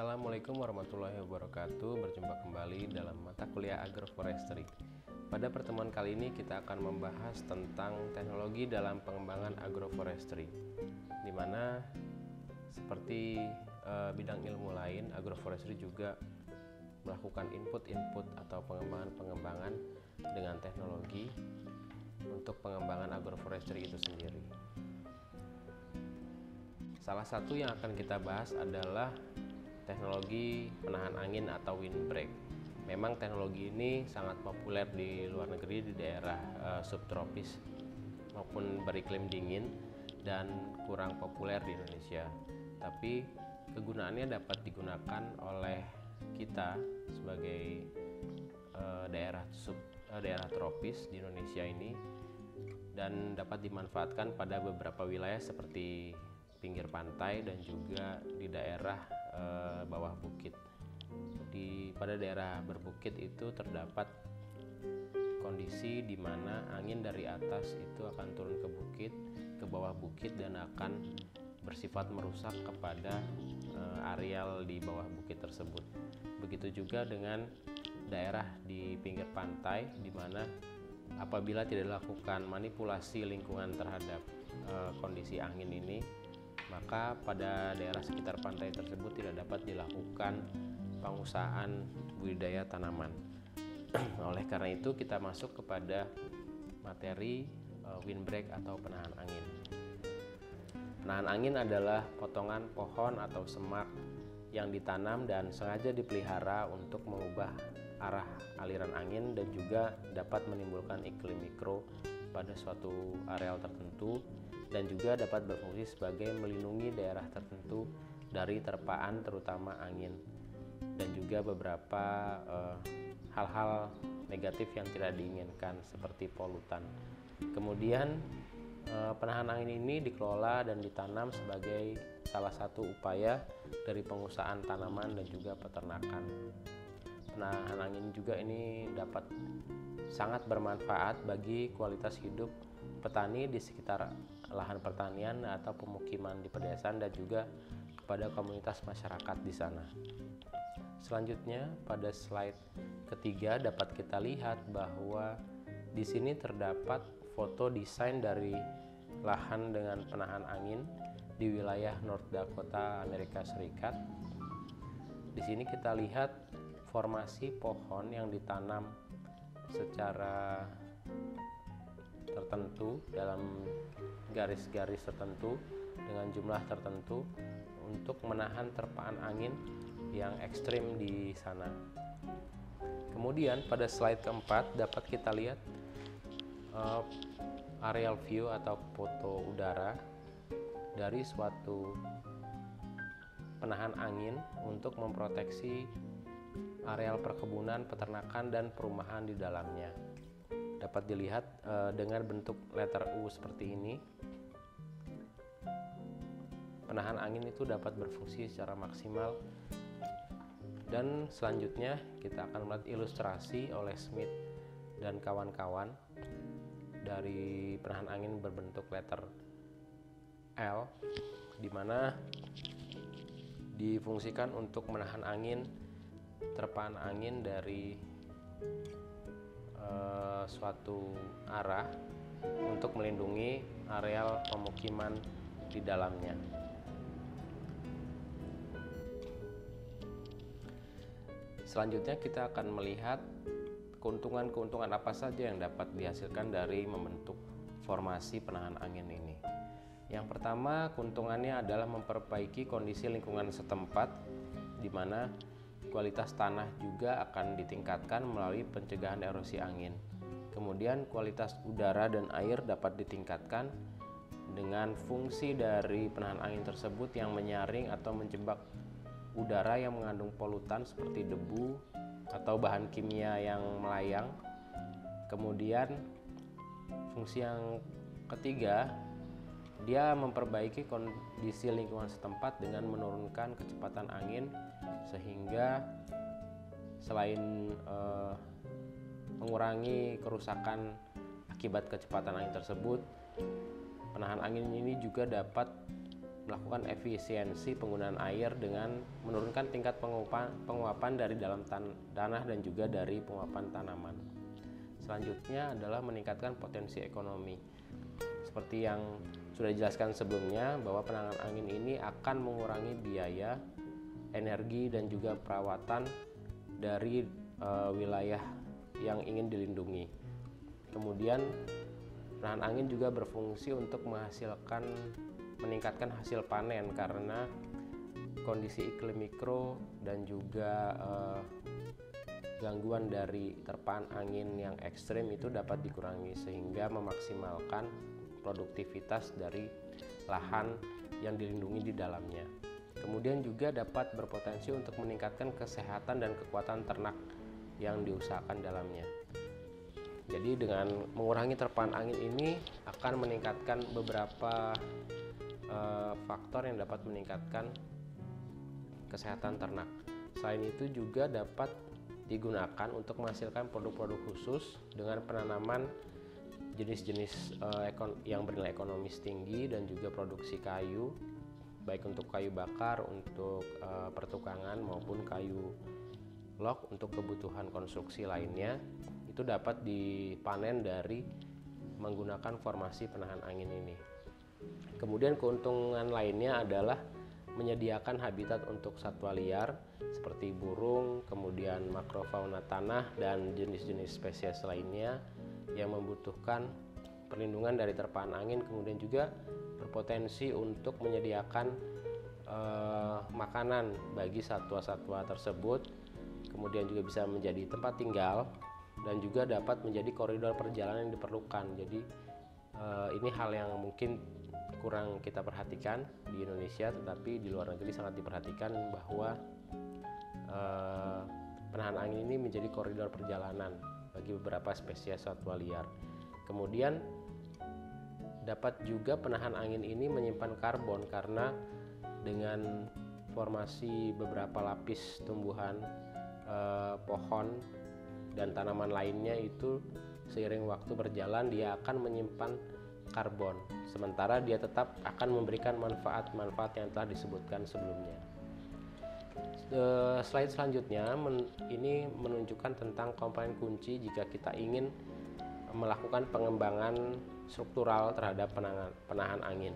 Assalamualaikum warahmatullahi wabarakatuh. Berjumpa kembali dalam mata kuliah Agroforestry. Pada pertemuan kali ini kita akan membahas tentang teknologi dalam pengembangan agroforestry, di mana seperti bidang ilmu lain, agroforestry juga melakukan input atau pengembangan dengan teknologi untuk pengembangan agroforestry itu sendiri. Salah satu yang akan kita bahas adalah teknologi penahan angin atau windbreak. Memang teknologi ini sangat populer di luar negeri, di daerah subtropis maupun beriklim dingin, dan kurang populer di Indonesia. Tapi kegunaannya dapat digunakan oleh kita sebagai daerah tropis di Indonesia ini, dan dapat dimanfaatkan pada beberapa wilayah seperti pinggir pantai dan juga di daerah bawah bukit. Pada daerah berbukit itu terdapat kondisi di mana angin dari atas itu akan turun ke bawah bukit dan akan bersifat merusak kepada areal di bawah bukit tersebut. Begitu juga dengan daerah di pinggir pantai, di mana apabila tidak dilakukan manipulasi lingkungan terhadap kondisi angin ini, maka pada daerah sekitar pantai tersebut tidak dapat dilakukan pengusahaan budidaya tanaman. Oleh karena itu kita masuk kepada materi windbreak atau penahan angin. Penahan angin adalah potongan pohon atau semak yang ditanam dan sengaja dipelihara untuk mengubah arah aliran angin dan juga dapat menimbulkan iklim mikro pada suatu areal tertentu, dan juga dapat berfungsi sebagai melindungi daerah tertentu dari terpaan terutama angin dan juga beberapa hal-hal negatif yang tidak diinginkan seperti polutan. Kemudian penahan angin ini dikelola dan ditanam sebagai salah satu upaya dari pengusahaan tanaman dan juga peternakan. Penahan angin juga ini dapat sangat bermanfaat bagi kualitas hidup petani di sekitar lahan pertanian atau pemukiman di pedesaan dan juga kepada komunitas masyarakat di sana. Selanjutnya pada slide ketiga dapat kita lihat bahwa di sini terdapat foto desain dari lahan dengan penahan angin di wilayah North Dakota, Amerika Serikat. Di sini kita lihat formasi pohon yang ditanam secara tertentu dalam garis-garis tertentu dengan jumlah tertentu untuk menahan terpaan angin yang ekstrim di sana. Kemudian pada slide keempat dapat kita lihat aerial view atau foto udara dari suatu penahan angin untuk memproteksi areal perkebunan, peternakan, dan perumahan di dalamnya. Dapat dilihat dengan bentuk letter U seperti ini. Penahan angin itu dapat berfungsi secara maksimal. Dan selanjutnya kita akan melihat ilustrasi oleh Smith dan kawan-kawan dari penahan angin berbentuk letter L, di mana difungsikan untuk menahan angin, terpaan angin dari suatu arah untuk melindungi areal pemukiman di dalamnya. Selanjutnya kita akan melihat keuntungan-keuntungan apa saja yang dapat dihasilkan dari membentuk formasi penahan angin ini. Yang pertama, keuntungannya adalah memperbaiki kondisi lingkungan setempat, di mana kualitas tanah juga akan ditingkatkan melalui pencegahan erosi angin. Kemudian kualitas udara dan air dapat ditingkatkan dengan fungsi dari penahan angin tersebut yang menyaring atau menjebak udara yang mengandung polutan seperti debu atau bahan kimia yang melayang. Kemudian fungsi yang ketiga, dia memperbaiki kondisi lingkungan setempat dengan menurunkan kecepatan angin, sehingga selain mengurangi kerusakan akibat kecepatan angin tersebut, penahan angin ini juga dapat melakukan efisiensi penggunaan air dengan menurunkan tingkat penguapan dari dalam tanah dan juga dari penguapan tanaman. Selanjutnya adalah meningkatkan potensi ekonomi. Seperti yang sudah dijelaskan sebelumnya, bahwa penanganan angin ini akan mengurangi biaya, energi, dan juga perawatan dari wilayah yang ingin dilindungi. Kemudian penahan angin juga berfungsi untuk meningkatkan hasil panen, karena kondisi iklim mikro dan juga gangguan dari terpaan angin yang ekstrim itu dapat dikurangi, sehingga memaksimalkan produktivitas dari lahan yang dilindungi di dalamnya. Kemudian juga dapat berpotensi untuk meningkatkan kesehatan dan kekuatan ternak yang diusahakan dalamnya. Jadi dengan mengurangi terpaan angin ini akan meningkatkan beberapa faktor yang dapat meningkatkan kesehatan ternak. Selain itu juga dapat digunakan untuk menghasilkan produk-produk khusus dengan penanaman jenis-jenis yang bernilai ekonomis tinggi dan juga produksi kayu, baik untuk kayu bakar, untuk pertukangan maupun kayu log untuk kebutuhan konstruksi lainnya. Itu dapat dipanen dari menggunakan formasi penahan angin ini. Kemudian keuntungan lainnya adalah menyediakan habitat untuk satwa liar seperti burung, kemudian makrofauna tanah dan jenis-jenis spesies lainnya yang membutuhkan perlindungan dari terpaan angin. Kemudian juga berpotensi untuk menyediakan makanan bagi satwa-satwa tersebut, kemudian juga bisa menjadi tempat tinggal dan juga dapat menjadi koridor perjalanan yang diperlukan. Jadi ini hal yang mungkin kurang kita perhatikan di Indonesia, tetapi di luar negeri sangat diperhatikan, bahwa penahan angin ini menjadi koridor perjalanan bagi beberapa spesies satwa liar. Kemudian dapat juga penahan angin ini menyimpan karbon, karena dengan formasi beberapa lapis tumbuhan, pohon dan tanaman lainnya itu seiring waktu berjalan dia akan menyimpan karbon, sementara dia tetap akan memberikan manfaat-manfaat yang telah disebutkan sebelumnya. Slide selanjutnya ini menunjukkan tentang komponen kunci jika kita ingin melakukan pengembangan struktural terhadap penahan angin.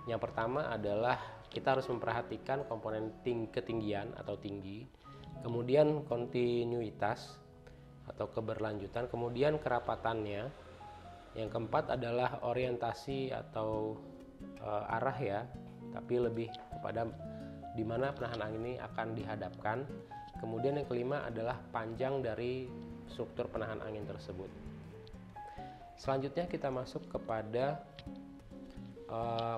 Yang pertama adalah kita harus memperhatikan komponen ketinggian atau tinggi, kemudian kontinuitas atau keberlanjutan, kemudian kerapatannya. Yang keempat adalah orientasi atau arah ya, tapi lebih kepada di mana penahan angin ini akan dihadapkan. Kemudian yang kelima adalah panjang dari struktur penahan angin tersebut. Selanjutnya kita masuk kepada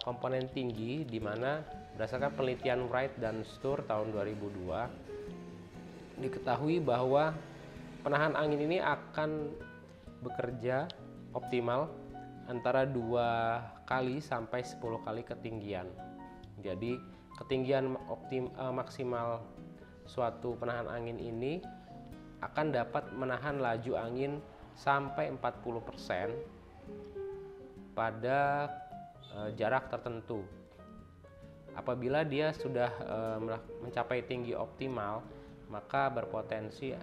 komponen tinggi, di mana berdasarkan penelitian Wright dan Stur tahun 2002 diketahui bahwa penahan angin ini akan bekerja optimal antara 2 kali sampai 10 kali ketinggian. Jadi ketinggian maksimal suatu penahan angin ini akan dapat menahan laju angin sampai 40% pada jarak tertentu. Apabila dia sudah mencapai tinggi optimal, maka berpotensi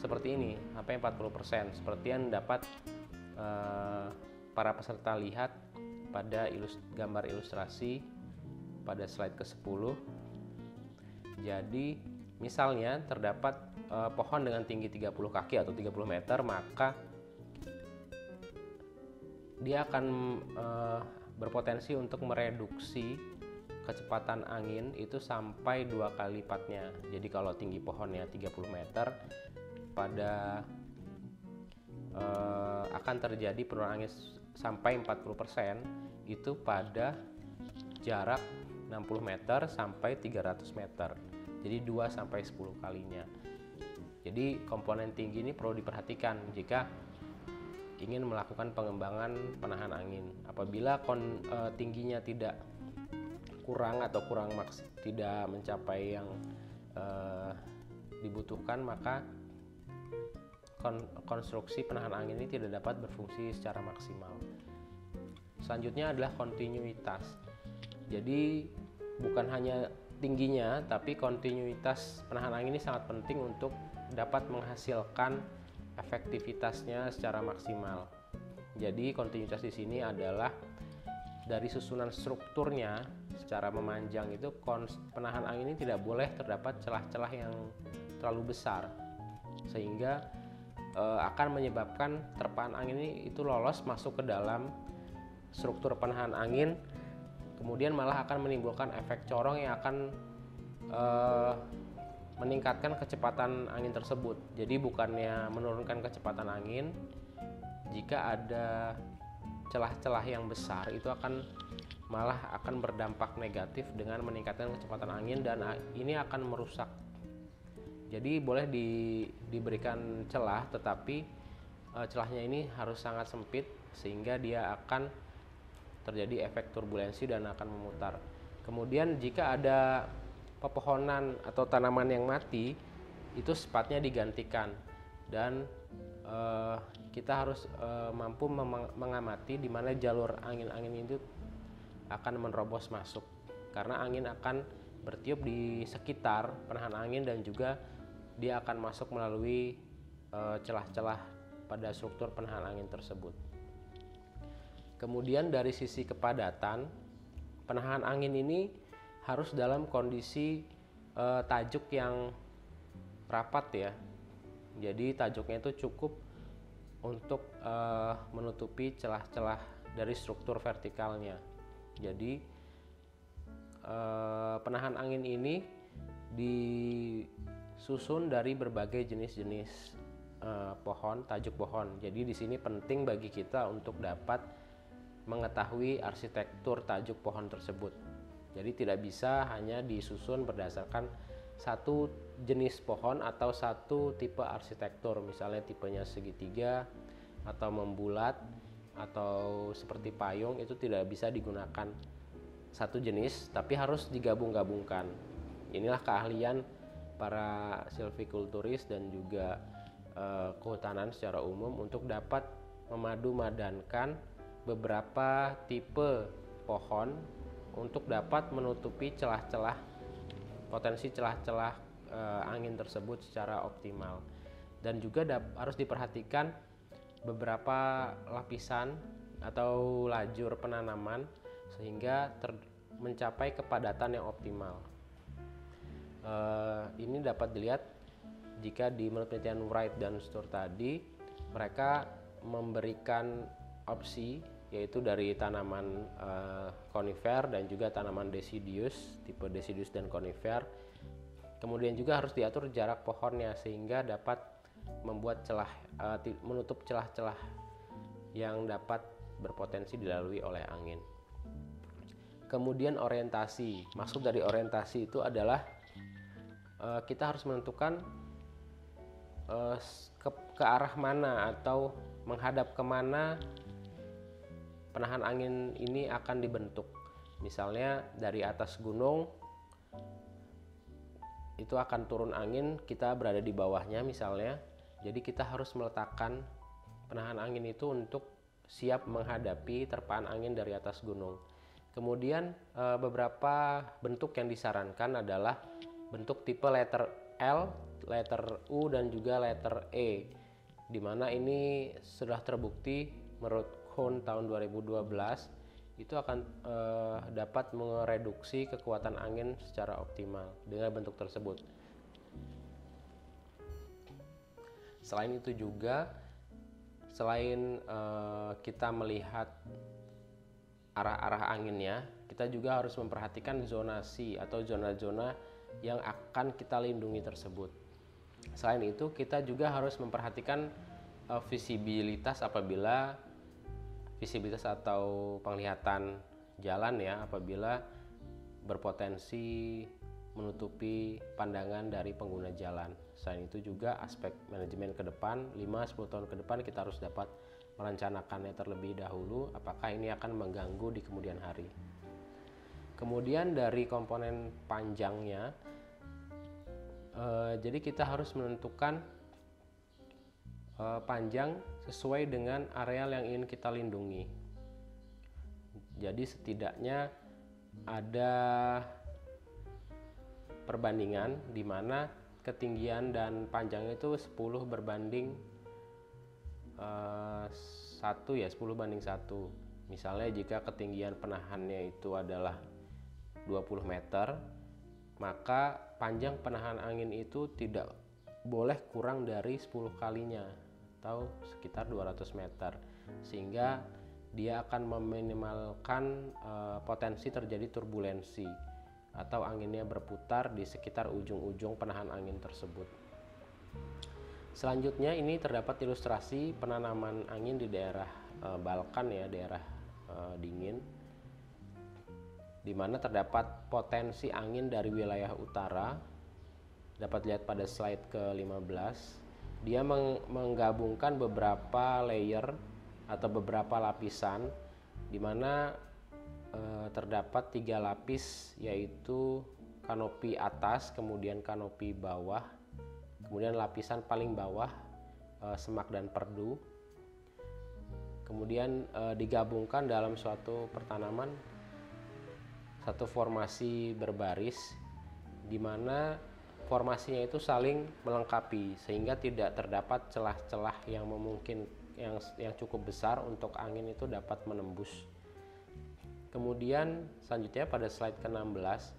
seperti ini sampai 40%, seperti yang dapat para peserta lihat pada gambar ilustrasi pada slide ke-10. Jadi misalnya terdapat pohon dengan tinggi 30 kaki atau 30 meter, maka dia akan berpotensi untuk mereduksi kecepatan angin itu sampai 2 kali lipatnya. Jadi kalau tinggi pohonnya 30 meter, pada akan terjadi penurunan angin sampai 40% itu pada jarak 60 meter sampai 300 meter. Jadi 2 sampai 10 kalinya. Jadi komponen tinggi ini perlu diperhatikan jika ingin melakukan pengembangan penahan angin. Apabila tingginya tidak kurang atau tidak mencapai yang dibutuhkan, maka konstruksi penahan angin ini tidak dapat berfungsi secara maksimal. Selanjutnya adalah kontinuitas. Jadi bukan hanya tingginya, tapi kontinuitas penahan angin ini sangat penting untuk dapat menghasilkan efektivitasnya secara maksimal. Jadi kontinuitas di sini adalah dari susunan strukturnya secara memanjang itu, penahan angin ini tidak boleh terdapat celah-celah yang terlalu besar, sehingga akan menyebabkan terpaan angin ini itu lolos masuk ke dalam struktur penahan angin, kemudian malah akan menimbulkan efek corong yang akan meningkatkan kecepatan angin tersebut. Jadi bukannya menurunkan kecepatan angin, jika ada celah-celah yang besar itu malah akan berdampak negatif dengan meningkatkan kecepatan angin, dan ini akan merusak. Jadi boleh diberikan celah, tetapi celahnya ini harus sangat sempit sehingga dia akan terjadi efek turbulensi dan akan memutar. Kemudian jika ada pepohonan atau tanaman yang mati, itu sepatnya digantikan, dan kita harus mampu mengamati di mana jalur angin-angin itu akan menerobos masuk, karena angin akan bertiup di sekitar penahan angin dan juga dia akan masuk melalui celah-celah pada struktur penahan angin tersebut. Kemudian dari sisi kepadatan, penahan angin ini harus dalam kondisi tajuk yang rapat ya. Jadi tajuknya itu cukup untuk menutupi celah-celah dari struktur vertikalnya. Jadi penahan angin ini disusun dari berbagai jenis-jenis pohon, tajuk pohon. Jadi di sini penting bagi kita untuk dapat mengetahui arsitektur tajuk pohon tersebut. Jadi tidak bisa hanya disusun berdasarkan satu jenis pohon atau satu tipe arsitektur, misalnya tipenya segitiga atau membulat atau seperti payung, itu tidak bisa digunakan satu jenis, tapi harus digabung-gabungkan. Inilah keahlian para silvikulturis dan juga kehutanan secara umum untuk dapat memadu-madankan beberapa tipe pohon untuk dapat menutupi celah-celah, potensi celah-celah angin tersebut secara optimal. Dan juga harus diperhatikan beberapa lapisan atau lajur penanaman sehingga mencapai kepadatan yang optimal. Ini dapat dilihat jika di menurut penelitian Wright dan Stur tadi, mereka memberikan opsi yaitu dari tanaman conifer dan juga tanaman deciduous, tipe deciduous dan conifer. Kemudian juga harus diatur jarak pohonnya sehingga dapat membuat menutup celah-celah yang dapat berpotensi dilalui oleh angin. Kemudian orientasi. Maksud dari orientasi itu adalah kita harus menentukan ke arah mana atau menghadap kemana penahan angin ini akan dibentuk. Misalnya dari atas gunung itu akan turun angin, kita berada di bawahnya misalnya. Jadi kita harus meletakkan penahan angin itu untuk siap menghadapi terpaan angin dari atas gunung. Kemudian beberapa bentuk yang disarankan adalah bentuk tipe letter L, letter U, dan juga letter E, di mana ini sudah terbukti menurut Kohn tahun 2012 itu akan dapat mereduksi kekuatan angin secara optimal dengan bentuk tersebut. Selain itu juga, selain kita melihat arah-arah anginnya, kita juga harus memperhatikan zonasi atau zona-zona yang akan kita lindungi tersebut. Selain itu, kita juga harus memperhatikan visibilitas atau penglihatan jalan ya, apabila berpotensi menutupi pandangan dari pengguna jalan. Selain itu juga aspek manajemen ke depan, 5-10 tahun ke depan kita harus dapat merencanakannya terlebih dahulu apakah ini akan mengganggu di kemudian hari. Kemudian dari komponen panjangnya, jadi kita harus menentukan panjang sesuai dengan areal yang ingin kita lindungi. Jadi setidaknya ada perbandingan di mana ketinggian dan panjang itu 10 berbanding 1 ya, 10 banding 1. Misalnya jika ketinggian penahannya itu adalah 20 meter, maka panjang penahan angin itu tidak boleh kurang dari 10 kalinya atau sekitar 200 meter, sehingga dia akan meminimalkan potensi terjadi turbulensi atau anginnya berputar di sekitar ujung-ujung penahan angin tersebut. Selanjutnya ini terdapat ilustrasi penanaman angin di daerah Balkan ya, daerah dingin, di mana terdapat potensi angin dari wilayah utara. Dapat lihat pada slide ke-15. Dia menggabungkan beberapa layer atau beberapa lapisan, di mana terdapat 3 lapis, yaitu kanopi atas, kemudian kanopi bawah, kemudian lapisan paling bawah semak dan perdu. Kemudian digabungkan dalam suatu pertanaman, satu formasi berbaris, di mana formasinya itu saling melengkapi sehingga tidak terdapat celah-celah yang memungkinkan yang cukup besar untuk angin itu dapat menembus. Kemudian selanjutnya pada slide ke-16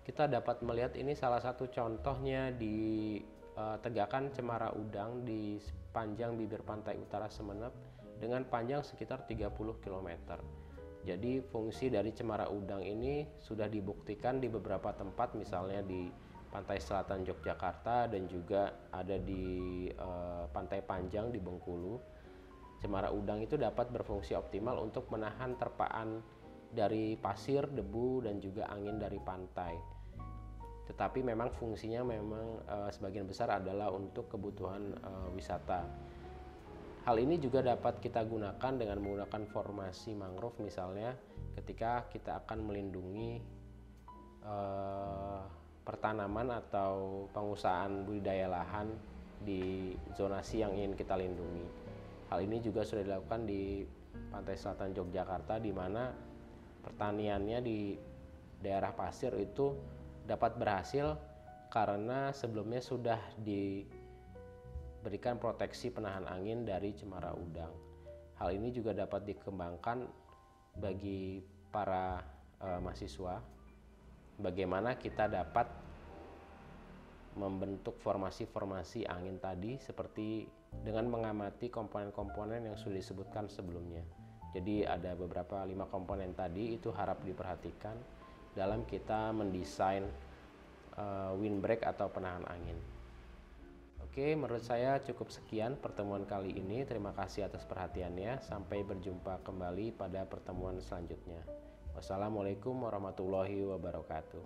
kita dapat melihat ini salah satu contohnya di tegakan cemara udang di sepanjang bibir pantai utara Semenep dengan panjang sekitar 30 km. Jadi fungsi dari cemara udang ini sudah dibuktikan di beberapa tempat, misalnya di pantai selatan Yogyakarta dan juga ada di Pantai Panjang di Bengkulu. Cemara udang itu dapat berfungsi optimal untuk menahan terpaan dari pasir, debu, dan juga angin dari pantai. Tetapi memang fungsinya sebagian besar adalah untuk kebutuhan wisata. Hal ini juga dapat kita gunakan dengan menggunakan formasi mangrove, misalnya ketika kita akan melindungi pertanaman atau pengusahaan budidaya lahan di zonasi yang ingin kita lindungi. Hal ini juga sudah dilakukan di pantai selatan Yogyakarta, di mana pertaniannya di daerah pasir itu dapat berhasil karena sebelumnya sudah diberikan proteksi penahan angin dari cemara udang. Hal ini juga dapat dikembangkan bagi para mahasiswa, bagaimana kita dapat membentuk formasi-formasi angin tadi seperti dengan mengamati komponen-komponen yang sudah disebutkan sebelumnya. Jadi ada beberapa 5 komponen tadi, itu harap diperhatikan dalam kita mendesain windbreak atau penahan angin. Oke, menurut saya cukup sekian pertemuan kali ini. Terima kasih atas perhatiannya. Sampai berjumpa kembali pada pertemuan selanjutnya. Wassalamualaikum warahmatullahi wabarakatuh.